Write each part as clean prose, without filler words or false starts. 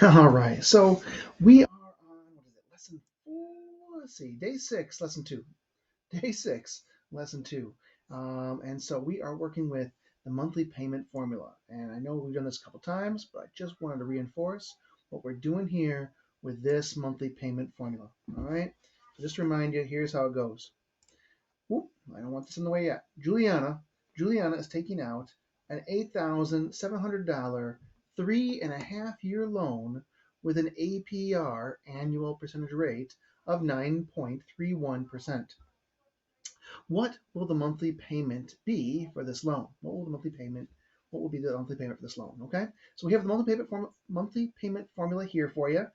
All right, so we are on, what is it, lesson 4? Let's see, day 6, lesson 2. Day 6, lesson 2. And so we are working with the monthly payment formula. And I know we've done this a couple times, but I just wanted to reinforce what we're doing here with this monthly payment formula. All right, so just to remind you, here's how it goes. Whoop, I don't want this in the way yet. Juliana is taking out an $8,700 3.5-year loan with an APR annual percentage rate of 9.31%. What will the monthly payment be for this loan? What will be the monthly payment for this loan? Okay, so we have the monthly payment formula here for you.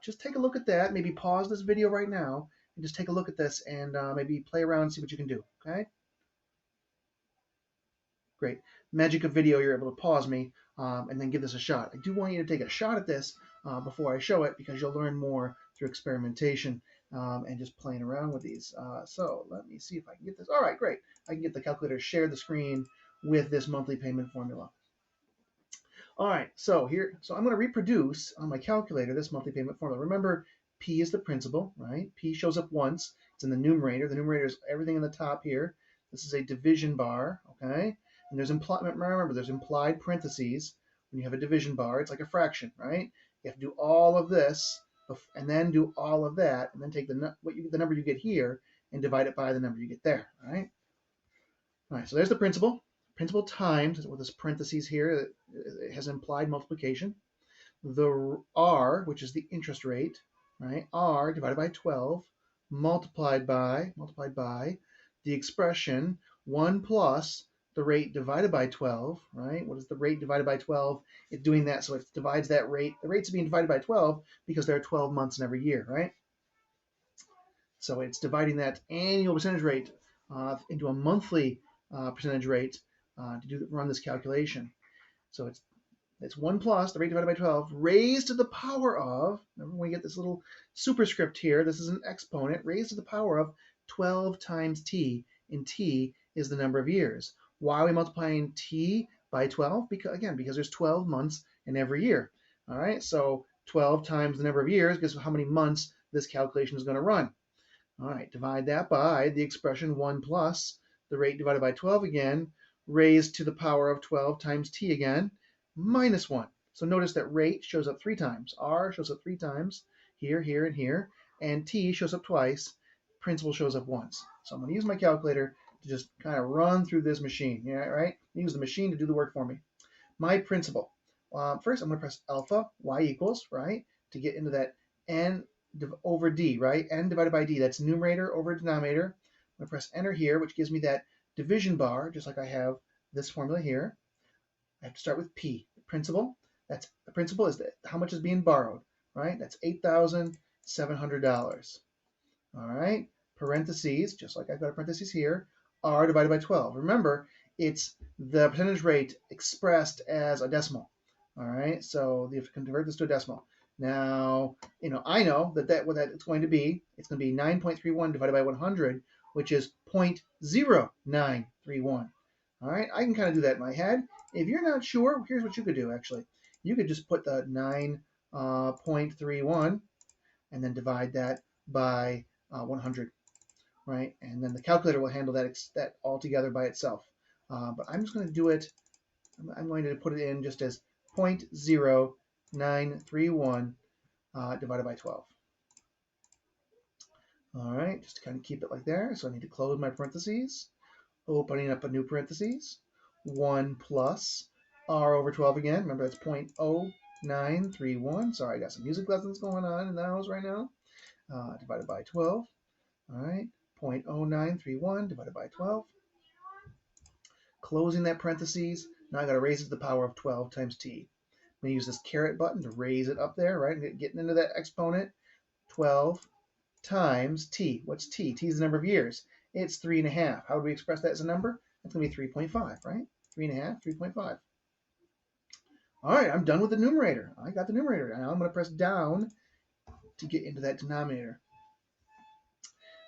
Just take a look at that. Maybe pause this video right now and just take a look at this and maybe play around and see what you can do. Okay, great. Magic of video, you're able to pause me and then give this a shot. I do want you to take a shot at this before I show it because you'll learn more through experimentation and just playing around with these. So let me see if I can get this. All right, great. I can get the calculator to share the screen with this monthly payment formula. All right, so I'm going to reproduce on my calculator this monthly payment formula. Remember, P is the principal, right? P shows up once. It's in the numerator. The numerator is everything in the top here. This is a division bar, okay? And remember, there's implied parentheses when you have a division bar. It's like a fraction, right? You have to do all of this and then do all of that, and then take the number you get here and divide it by the number you get there, all right? All right, so there's the principal. Principal times, with this parentheses here, it has implied multiplication. The R, which is the interest rate, right? R divided by 12 multiplied by the expression 1 plus the rate divided by 12, right? What is the rate divided by 12? It's doing that, so it divides that rate. The rate's being divided by 12 because there are 12 months in every year, right? So it's dividing that annual percentage rate into a monthly percentage rate to run this calculation. So it's 1 plus the rate divided by 12 raised to the power of, remember we get this little superscript here, this is an exponent, raised to the power of 12 times t, and t is the number of years. Why are we multiplying t by 12? Because there's 12 months in every year. All right, so 12 times the number of years, guess how many months this calculation is going to run. All right, divide that by the expression 1 plus the rate divided by 12 again, raised to the power of 12 times t again, minus 1. So notice that rate shows up 3 times. R shows up 3 times, here, here, and here. And t shows up twice. Principal shows up once. So I'm going to use my calculator to just kind of run through this machine. Yeah, right? Use the machine to do the work for me. My principal. First, I'm going to press alpha, y equals, right, to get into that n over d, right? N divided by d, that's numerator over denominator. I'm going to press enter here, which gives me that division bar, just like I have this formula here. I have to start with P, the principal. That's the principal is how much is being borrowed, right? That's $8,700. All right, parentheses, just like I've got a parentheses here, R divided by 12. Remember, it's the percentage rate expressed as a decimal. All right, so you have to convert this to a decimal. Now, I know what it's going to be. It's going to be 9.31 divided by 100, which is 0.0931. All right, I can kind of do that in my head. If you're not sure, here's what you could do, actually. You could just put the 9.31 and then divide that by 100, right? And then the calculator will handle that all together by itself. But I'm just going to do it. I'm going to put it in just as 0.0931 divided by 12. All right, just to kind of keep it like there. So I need to close my parentheses, opening up a new parentheses. 1 plus r over 12 again. Remember, that's 0.0931. Sorry, I got some music lessons going on in the house right now. Divided by 12. All right, 0.0931 divided by 12. Closing that parentheses. Now I got to raise it to the power of 12 times t. I'm going to use this caret button to raise it up there, right? Getting into that exponent. 12 times t. What's t? T is the number of years. It's 3.5. How would we express that as a number? That's going to be 3.5, right? 3.5, 3.5. All right, I'm done with the numerator. I got the numerator. Now I'm going to press down to get into that denominator.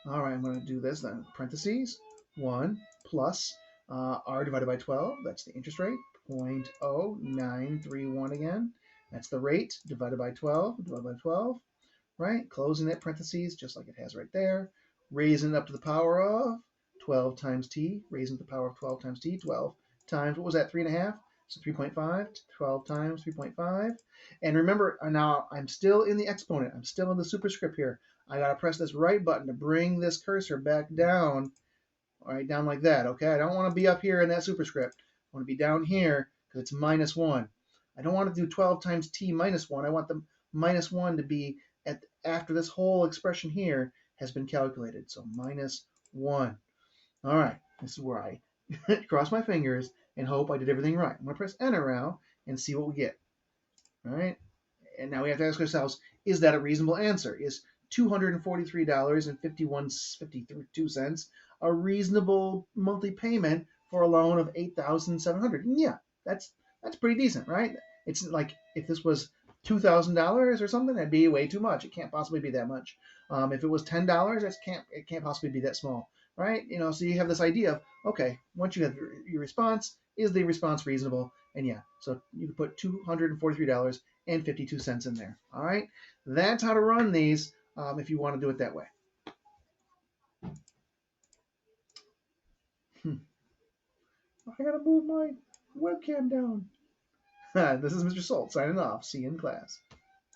All right, I'm going to do this then. Parentheses, 1 plus r divided by 12. That's the interest rate, 0.0931 again. That's the rate divided by 12, right? Closing that parentheses just like it has right there. Raising it up to the power of 12 times t, raising to the power of 12 times t, 12 times, what was that, 3.5? So 3.5, 12 times 3.5. And remember, now I'm still in the exponent. I'm still in the superscript here. I got to press this right button to bring this cursor back down, all right, down like that, okay? I don't want to be up here in that superscript. I want to be down here because it's minus 1. I don't want to do 12 times t minus 1. I want the minus 1 to be after this whole expression here has been calculated. So minus 1. All right, this is where I cross my fingers and hope I did everything right. I'm going to press enter now and see what we get. All right, and now we have to ask ourselves, is that a reasonable answer? Is $243.52 a reasonable monthly payment for a loan of $8,700? Yeah, that's pretty decent, right? It's like if this was $2,000 or something, that'd be way too much. It can't possibly be that much. If it was $10, it can't possibly be that small, right? So you have this idea of, okay, once you have your response, is the response reasonable? And yeah, so you can put $243.52 in there. All right, that's how to run these if you want to do it that way. I gotta move my webcam down. This is Mr. Salt signing off. See you in class.